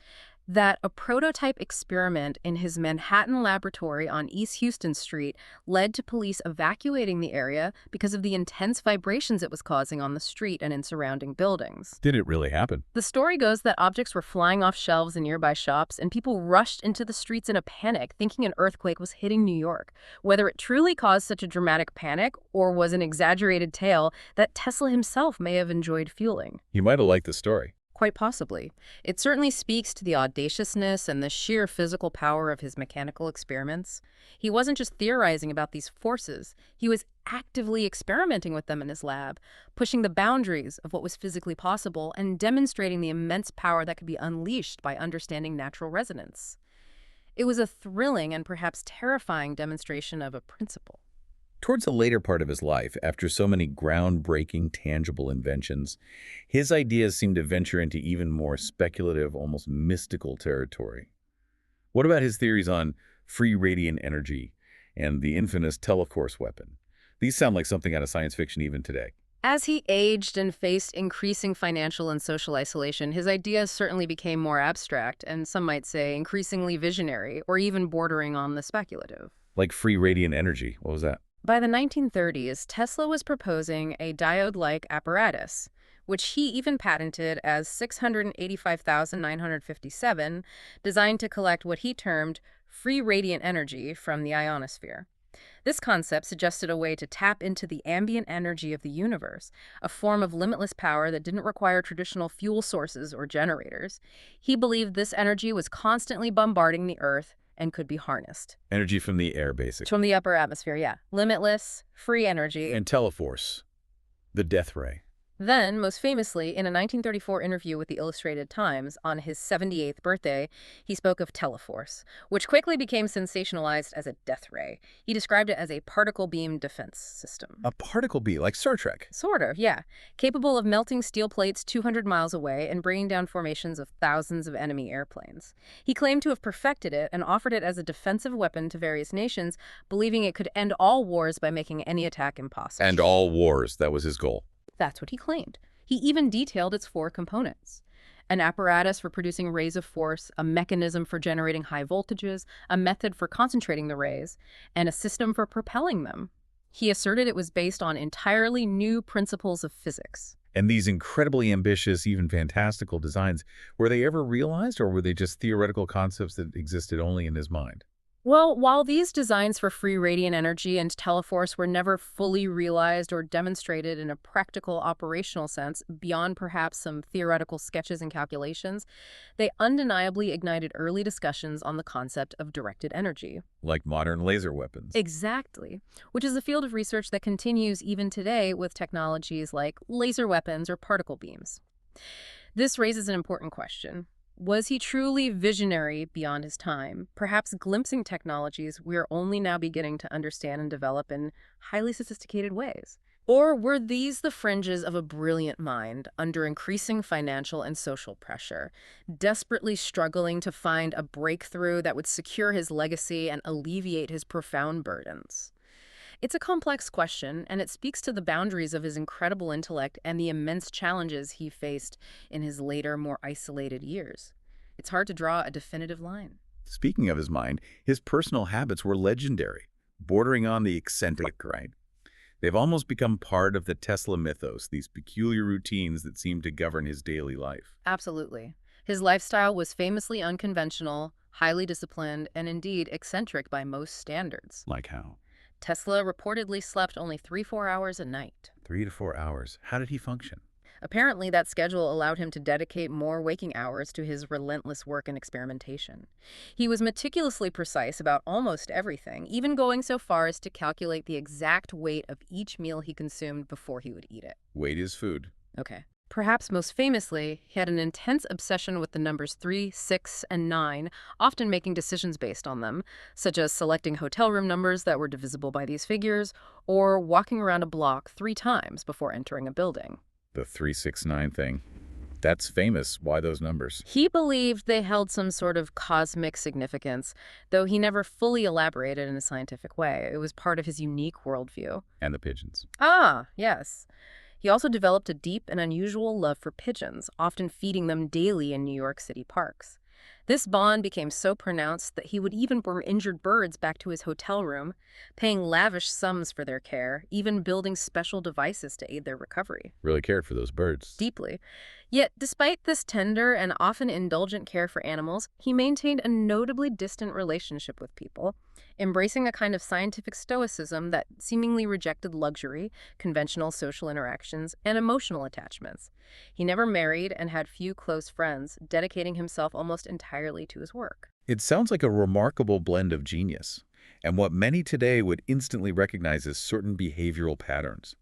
that a prototype experiment in his Manhattan laboratory on East Houston Street led to police evacuating the area because of the intense vibrations it was causing on the street and in surrounding buildings. Did it really happen? The story goes that objects were flying off shelves in nearby shops, and people rushed into the streets in a panic, thinking an earthquake was hitting New York. Whether it truly caused such a dramatic panic or was an exaggerated tale that Tesla himself may have enjoyed fueling. You might have liked the story. Quite possibly. It certainly speaks to the audaciousness and the sheer physical power of his mechanical experiments. He wasn't just theorizing about these forces, he was actively experimenting with them in his lab, pushing the boundaries of what was physically possible and demonstrating the immense power that could be unleashed by understanding natural resonance. It was a thrilling and perhaps terrifying demonstration of a principle. Towards the later part of his life, after so many groundbreaking, tangible inventions, his ideas seemed to venture into even more speculative, almost mystical territory. What about his theories on free radiant energy and the infamous teleforce weapon? These sound like something out of science fiction even today. As he aged and faced increasing financial and social isolation, his ideas certainly became more abstract and, some might say, increasingly visionary or even bordering on the speculative. Like free radiant energy. What was that? By the 1930s, Tesla was proposing a diode-like apparatus, which he even patented as 685,957, designed to collect what he termed free radiant energy from the ionosphere. This concept suggested a way to tap into the ambient energy of the universe, a form of limitless power that didn't require traditional fuel sources or generators. He believed this energy was constantly bombarding the Earth and could be harnessed. Energy from the air, basically. From the upper atmosphere, yeah. Limitless, free energy. And teleforce, the death ray. Then, most famously, in a 1934 interview with the Illustrated Times on his 78th birthday, he spoke of teleforce, which quickly became sensationalized as a death ray. He described it as a particle beam defense system. A particle beam, like Star Trek. Sort of, yeah. Capable of melting steel plates 200 miles away and bringing down formations of thousands of enemy airplanes. He claimed to have perfected it and offered it as a defensive weapon to various nations, believing it could end all wars by making any attack impossible. And all wars, that was his goal. That's what he claimed. He even detailed its 4 components: an apparatus for producing rays of force, a mechanism for generating high voltages, a method for concentrating the rays, and a system for propelling them. He asserted it was based on entirely new principles of physics. And these incredibly ambitious, even fantastical designs, were they ever realized, or were they just theoretical concepts that existed only in his mind? Well, while these designs for free radiant energy and teleforce were never fully realized or demonstrated in a practical operational sense, beyond perhaps some theoretical sketches and calculations, they undeniably ignited early discussions on the concept of directed energy. Like modern laser weapons. Exactly, which is a field of research that continues even today with technologies like laser weapons or particle beams. This raises an important question. Was he truly visionary beyond his time, perhaps glimpsing technologies we are only now beginning to understand and develop in highly sophisticated ways? Or were these the fringes of a brilliant mind under increasing financial and social pressure, desperately struggling to find a breakthrough that would secure his legacy and alleviate his profound burdens? It's a complex question, and it speaks to the boundaries of his incredible intellect and the immense challenges he faced in his later, more isolated years. It's hard to draw a definitive line. Speaking of his mind, his personal habits were legendary, bordering on the eccentric, right? They've almost become part of the Tesla mythos, these peculiar routines that seem to govern his daily life. Absolutely. His lifestyle was famously unconventional, highly disciplined, and indeed eccentric by most standards. Like how? Tesla reportedly slept only 3–4 hours a night. 3 to 4 hours. How did he function? Apparently, that schedule allowed him to dedicate more waking hours to his relentless work and experimentation. He was meticulously precise about almost everything, even going so far as to calculate the exact weight of each meal he consumed before he would eat it. Weight is food. Okay. Perhaps most famously, he had an intense obsession with the numbers 3, 6, and 9, often making decisions based on them, such as selecting hotel room numbers that were divisible by these figures, or walking around a block 3 times before entering a building. The 369 thing. That's famous. Why those numbers? He believed they held some sort of cosmic significance, though he never fully elaborated in a scientific way. It was part of his unique worldview. And the pigeons. Ah, yes. He also developed a deep and unusual love for pigeons, often feeding them daily in New York City parks. This bond became so pronounced that he would even bring injured birds back to his hotel room, paying lavish sums for their care, even building special devices to aid their recovery. Really cared for those birds. Deeply. Yet, despite this tender and often indulgent care for animals, he maintained a notably distant relationship with people, embracing a kind of scientific stoicism that seemingly rejected luxury, conventional social interactions, and emotional attachments. He never married and had few close friends, dedicating himself almost entirely to his work. It sounds like a remarkable blend of genius, and what many today would instantly recognize as certain behavioral patterns.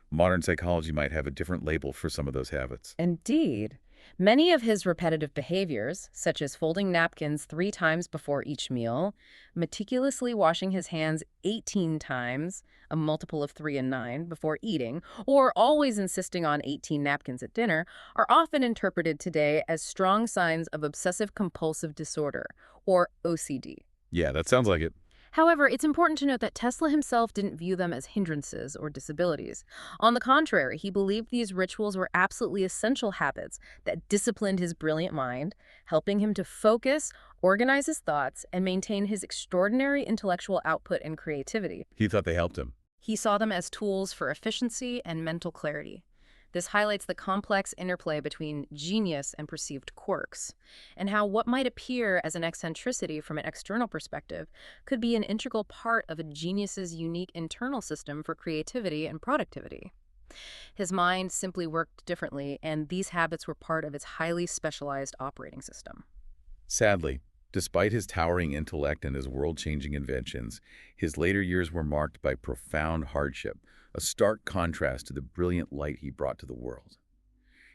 Modern psychology might have a different label for some of those habits. Indeed. Many of his repetitive behaviors, such as folding napkins 3 times before each meal, meticulously washing his hands 18 times, a multiple of 3 and 9, before eating, or always insisting on 18 napkins at dinner, are often interpreted today as strong signs of obsessive-compulsive disorder, or OCD. Yeah, that sounds like it. However, it's important to note that Tesla himself didn't view them as hindrances or disabilities. On the contrary, he believed these rituals were absolutely essential habits that disciplined his brilliant mind, helping him to focus, organize his thoughts, and maintain his extraordinary intellectual output and creativity. He thought they helped him. He saw them as tools for efficiency and mental clarity. This highlights the complex interplay between genius and perceived quirks, and how what might appear as an eccentricity from an external perspective could be an integral part of a genius's unique internal system for creativity and productivity. His mind simply worked differently, and these habits were part of its highly specialized operating system. Sadly, despite his towering intellect and his world-changing inventions, his later years were marked by profound hardship, a stark contrast to the brilliant light he brought to the world.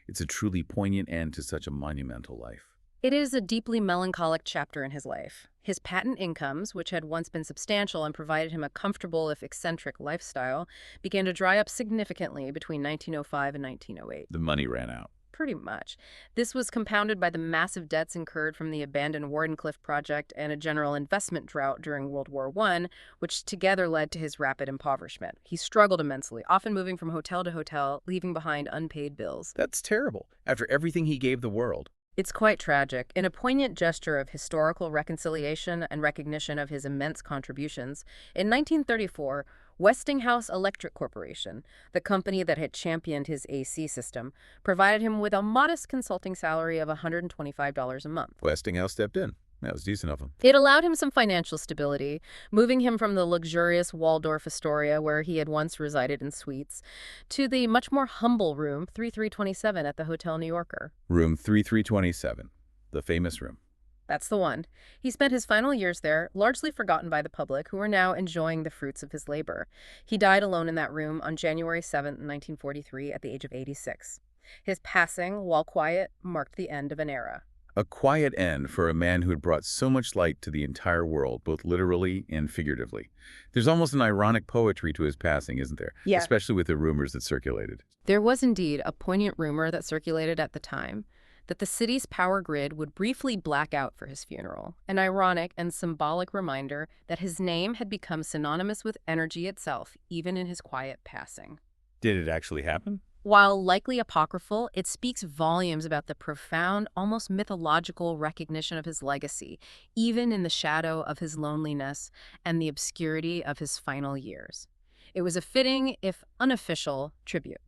It's a truly poignant end to such a monumental life. It is a deeply melancholic chapter in his life. His patent incomes, which had once been substantial and provided him a comfortable if eccentric lifestyle, began to dry up significantly between 1905 and 1908. The money ran out. Pretty much. This was compounded by the massive debts incurred from the abandoned Wardenclyffe project and a general investment drought during World War I, which together led to his rapid impoverishment. He struggled immensely, often moving from hotel to hotel, leaving behind unpaid bills. That's terrible, after everything he gave the world. It's quite tragic. In a poignant gesture of historical reconciliation and recognition of his immense contributions, in 1934, Westinghouse Electric Corporation, the company that had championed his AC system, provided him with a modest consulting salary of $125 a month. Westinghouse stepped in. That was decent of him. It allowed him some financial stability, moving him from the luxurious Waldorf Astoria, where he had once resided in suites, to the much more humble room 3327 at the Hotel New Yorker. Room 3327, the famous room. That's the one. He spent his final years there, largely forgotten by the public, who were now enjoying the fruits of his labor. He died alone in that room on January 7, 1943, at the age of 86. His passing, while quiet, marked the end of an era. A quiet end for a man who had brought so much light to the entire world, both literally and figuratively. There's almost an ironic poetry to his passing, isn't there? Yeah. Especially with the rumors that circulated. There was indeed a poignant rumor that circulated at the time that the city's power grid would briefly black out for his funeral, an ironic and symbolic reminder that his name had become synonymous with energy itself, even in his quiet passing. Did it actually happen? While likely apocryphal, it speaks volumes about the profound, almost mythological recognition of his legacy, even in the shadow of his loneliness and the obscurity of his final years. It was a fitting, if unofficial, tribute.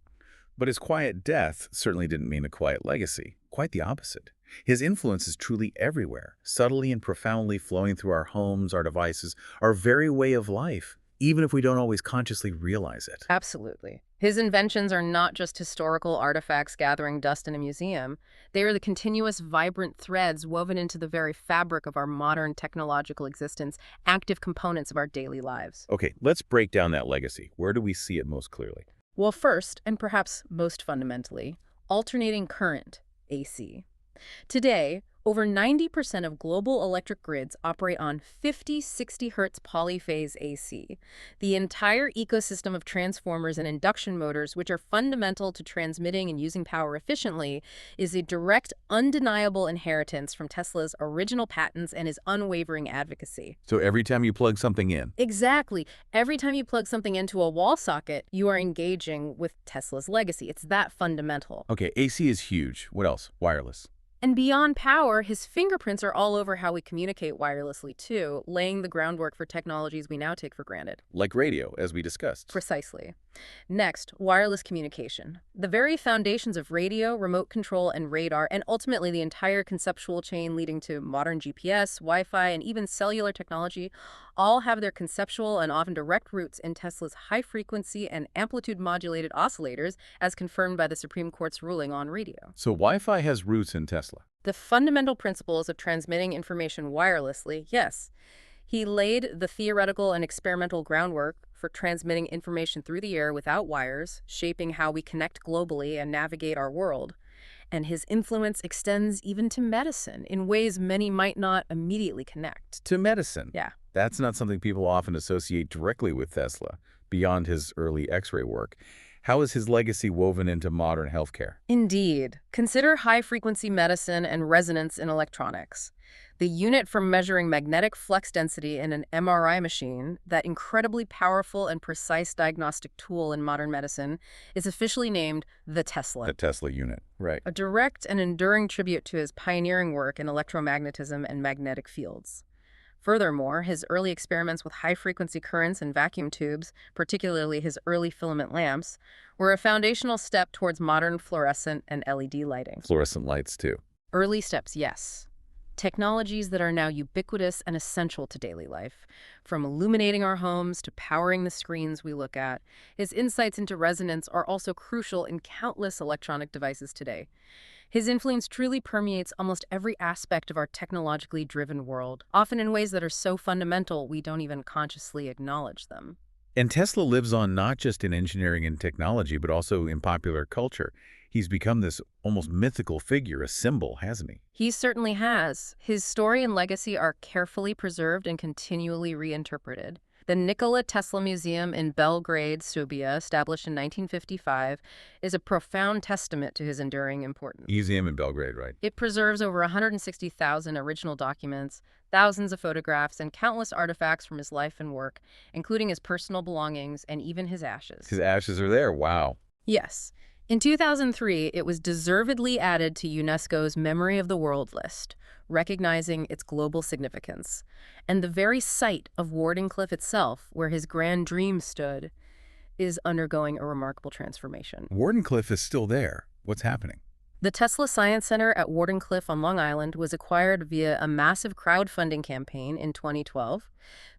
But his quiet death certainly didn't mean a quiet legacy. Quite the opposite. His influence is truly everywhere, subtly and profoundly flowing through our homes, our devices, our very way of life, even if we don't always consciously realize it. Absolutely. His inventions are not just historical artifacts gathering dust in a museum. They are the continuous, vibrant threads woven into the very fabric of our modern technological existence, active components of our daily lives. Okay, let's break down that legacy. Where do we see it most clearly? Well, first, and perhaps most fundamentally, alternating current, AC. Today, over 90% of global electric grids operate on 50-60 Hz polyphase AC. The entire ecosystem of transformers and induction motors, which are fundamental to transmitting and using power efficiently, is a direct, undeniable inheritance from Tesla's original patents and his unwavering advocacy. So every time you plug something in, Exactly. Every time you plug something into a wall socket, you are engaging with Tesla's legacy. It's that fundamental. okay, AC is huge. What else? Wireless. And beyond power, his fingerprints are all over how we communicate wirelessly, too, laying the groundwork for technologies we now take for granted. Like radio, as we discussed. Precisely. Next, wireless communication. The very foundations of radio, remote control, and radar, and ultimately the entire conceptual chain leading to modern GPS, Wi-Fi, and even cellular technology, all have their conceptual and often direct roots in Tesla's high-frequency and amplitude-modulated oscillators, as confirmed by the Supreme Court's ruling on radio. So Wi-Fi has roots in Tesla. The fundamental principles of transmitting information wirelessly, yes. He laid the theoretical and experimental groundwork for transmitting information through the air without wires, shaping how we connect globally and navigate our world. And his influence extends even to medicine in ways many might not immediately connect. To medicine. Yeah. That's not something people often associate directly with Tesla, beyond his early X-ray work. How is his legacy woven into modern healthcare? Indeed. Consider high-frequency medicine and resonance in electronics. The unit for measuring magnetic flux density in an MRI machine, that incredibly powerful and precise diagnostic tool in modern medicine, is officially named the Tesla. The Tesla unit, right. A direct and enduring tribute to his pioneering work in electromagnetism and magnetic fields. Furthermore, his early experiments with high-frequency currents and vacuum tubes, particularly his early filament lamps, were a foundational step towards modern fluorescent and LED lighting. Fluorescent lights, too. Early steps, yes. Technologies that are now ubiquitous and essential to daily life, from illuminating our homes to powering the screens we look at. His insights into resonance are also crucial in countless electronic devices today. His influence truly permeates almost every aspect of our technologically driven world, often in ways that are so fundamental we don't even consciously acknowledge them. And Tesla lives on not just in engineering and technology, but also in popular culture. He's become this almost mythical figure, a symbol, hasn't he? He certainly has. His story and legacy are carefully preserved and continually reinterpreted. The Nikola Tesla Museum in Belgrade, Serbia, established in 1955, is a profound testament to his enduring importance. Museum in Belgrade, right? It preserves over 160,000 original documents, thousands of photographs, and countless artifacts from his life and work, including his personal belongings and even his ashes. His ashes are there, wow. Yes. In 2003, it was deservedly added to UNESCO's Memory of the World list, recognizing its global significance. And the very site of Wardenclyffe itself, where his grand dream stood, is undergoing a remarkable transformation. Wardenclyffe is still there. What's happening? The Tesla Science Center at Wardenclyffe on Long Island was acquired via a massive crowdfunding campaign in 2012,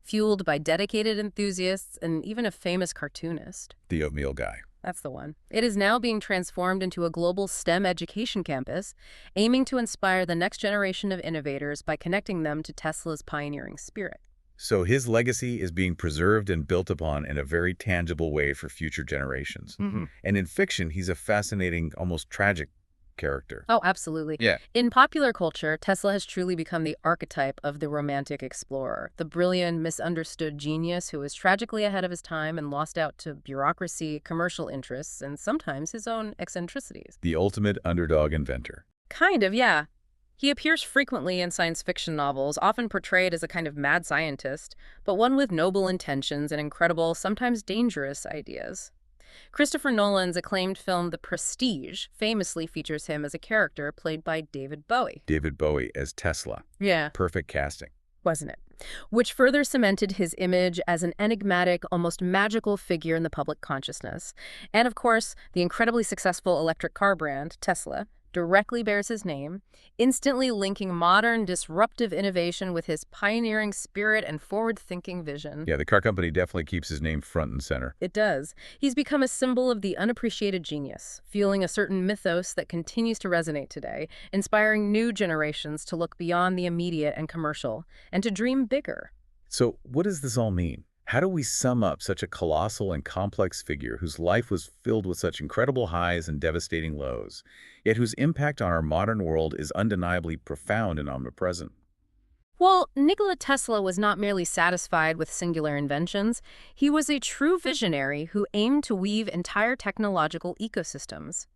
fueled by dedicated enthusiasts and even a famous cartoonist. The oatmeal guy. That's the one. It is now being transformed into a global STEM education campus, aiming to inspire the next generation of innovators by connecting them to Tesla's pioneering spirit. So his legacy is being preserved and built upon in a very tangible way for future generations. Mm-hmm. And in fiction, he's a fascinating, almost tragic character. Oh, absolutely. Yeah. In popular culture, Tesla has truly become the archetype of the romantic explorer, the brilliant, misunderstood genius who was tragically ahead of his time and lost out to bureaucracy, commercial interests, and sometimes his own eccentricities. The ultimate underdog inventor. Kind of, yeah. He appears frequently in science fiction novels, often portrayed as a kind of mad scientist, but one with noble intentions and incredible, sometimes dangerous ideas. Christopher Nolan's acclaimed film The Prestige famously features him as a character played by David Bowie. David Bowie as Tesla. Yeah. Perfect casting. Wasn't it? which further cemented his image as an enigmatic, almost magical figure in the public consciousness. And of course, the incredibly successful electric car brand, Tesla, directly bears his name, instantly linking modern, disruptive innovation with his pioneering spirit and forward-thinking vision. Yeah, the car company definitely keeps his name front and center. It does. He's become a symbol of the unappreciated genius, fueling a certain mythos that continues to resonate today, inspiring new generations to look beyond the immediate and commercial, and to dream bigger. So what does this all mean? How do we sum up such a colossal and complex figure whose life was filled with such incredible highs and devastating lows, yet whose impact on our modern world is undeniably profound and omnipresent? Well, Nikola Tesla was not merely satisfied with singular inventions. He was a true visionary who aimed to weave entire technological ecosystems.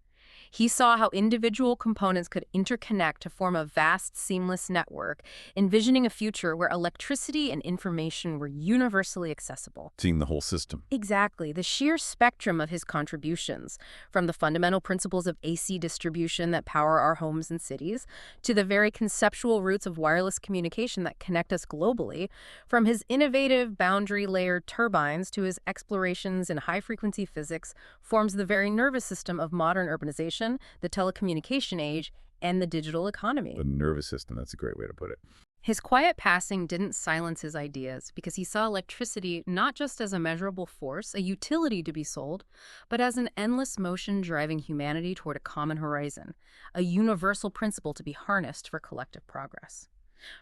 He saw how individual components could interconnect to form a vast, seamless network, envisioning a future where electricity and information were universally accessible. Seeing the whole system. Exactly. The sheer spectrum of his contributions, from the fundamental principles of AC distribution that power our homes and cities, to the very conceptual roots of wireless communication that connect us globally, from his innovative boundary-layered turbines to his explorations in high-frequency physics, forms the very nervous system of modern urbanization, the telecommunication age, and the digital economy. The nervous system, that's a great way to put it. His quiet passing didn't silence his ideas because he saw electricity not just as a measurable force, a utility to be sold, but as an endless motion driving humanity toward a common horizon, a universal principle to be harnessed for collective progress.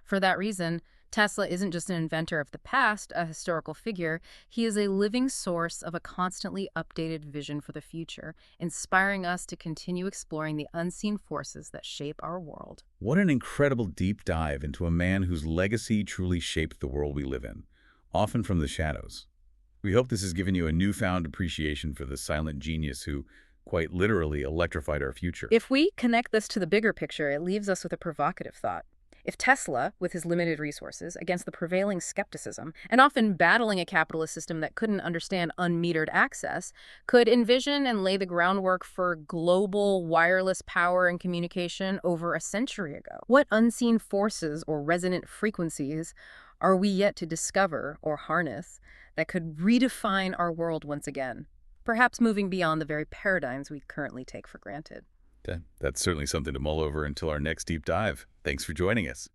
For that reason, Tesla isn't just an inventor of the past, a historical figure. He is a living source of a constantly updated vision for the future, inspiring us to continue exploring the unseen forces that shape our world. What an incredible deep dive into a man whose legacy truly shaped the world we live in, often from the shadows. We hope this has given you a newfound appreciation for the silent genius who, quite literally, electrified our future. If we connect this to the bigger picture, it leaves us with a provocative thought. If Tesla, with his limited resources, against the prevailing skepticism, and often battling a capitalist system that couldn't understand unmetered access, could envision and lay the groundwork for global wireless power and communication over a century ago, what unseen forces or resonant frequencies are we yet to discover or harness that could redefine our world once again, perhaps moving beyond the very paradigms we currently take for granted? Okay, that's certainly something to mull over until our next deep dive. Thanks for joining us.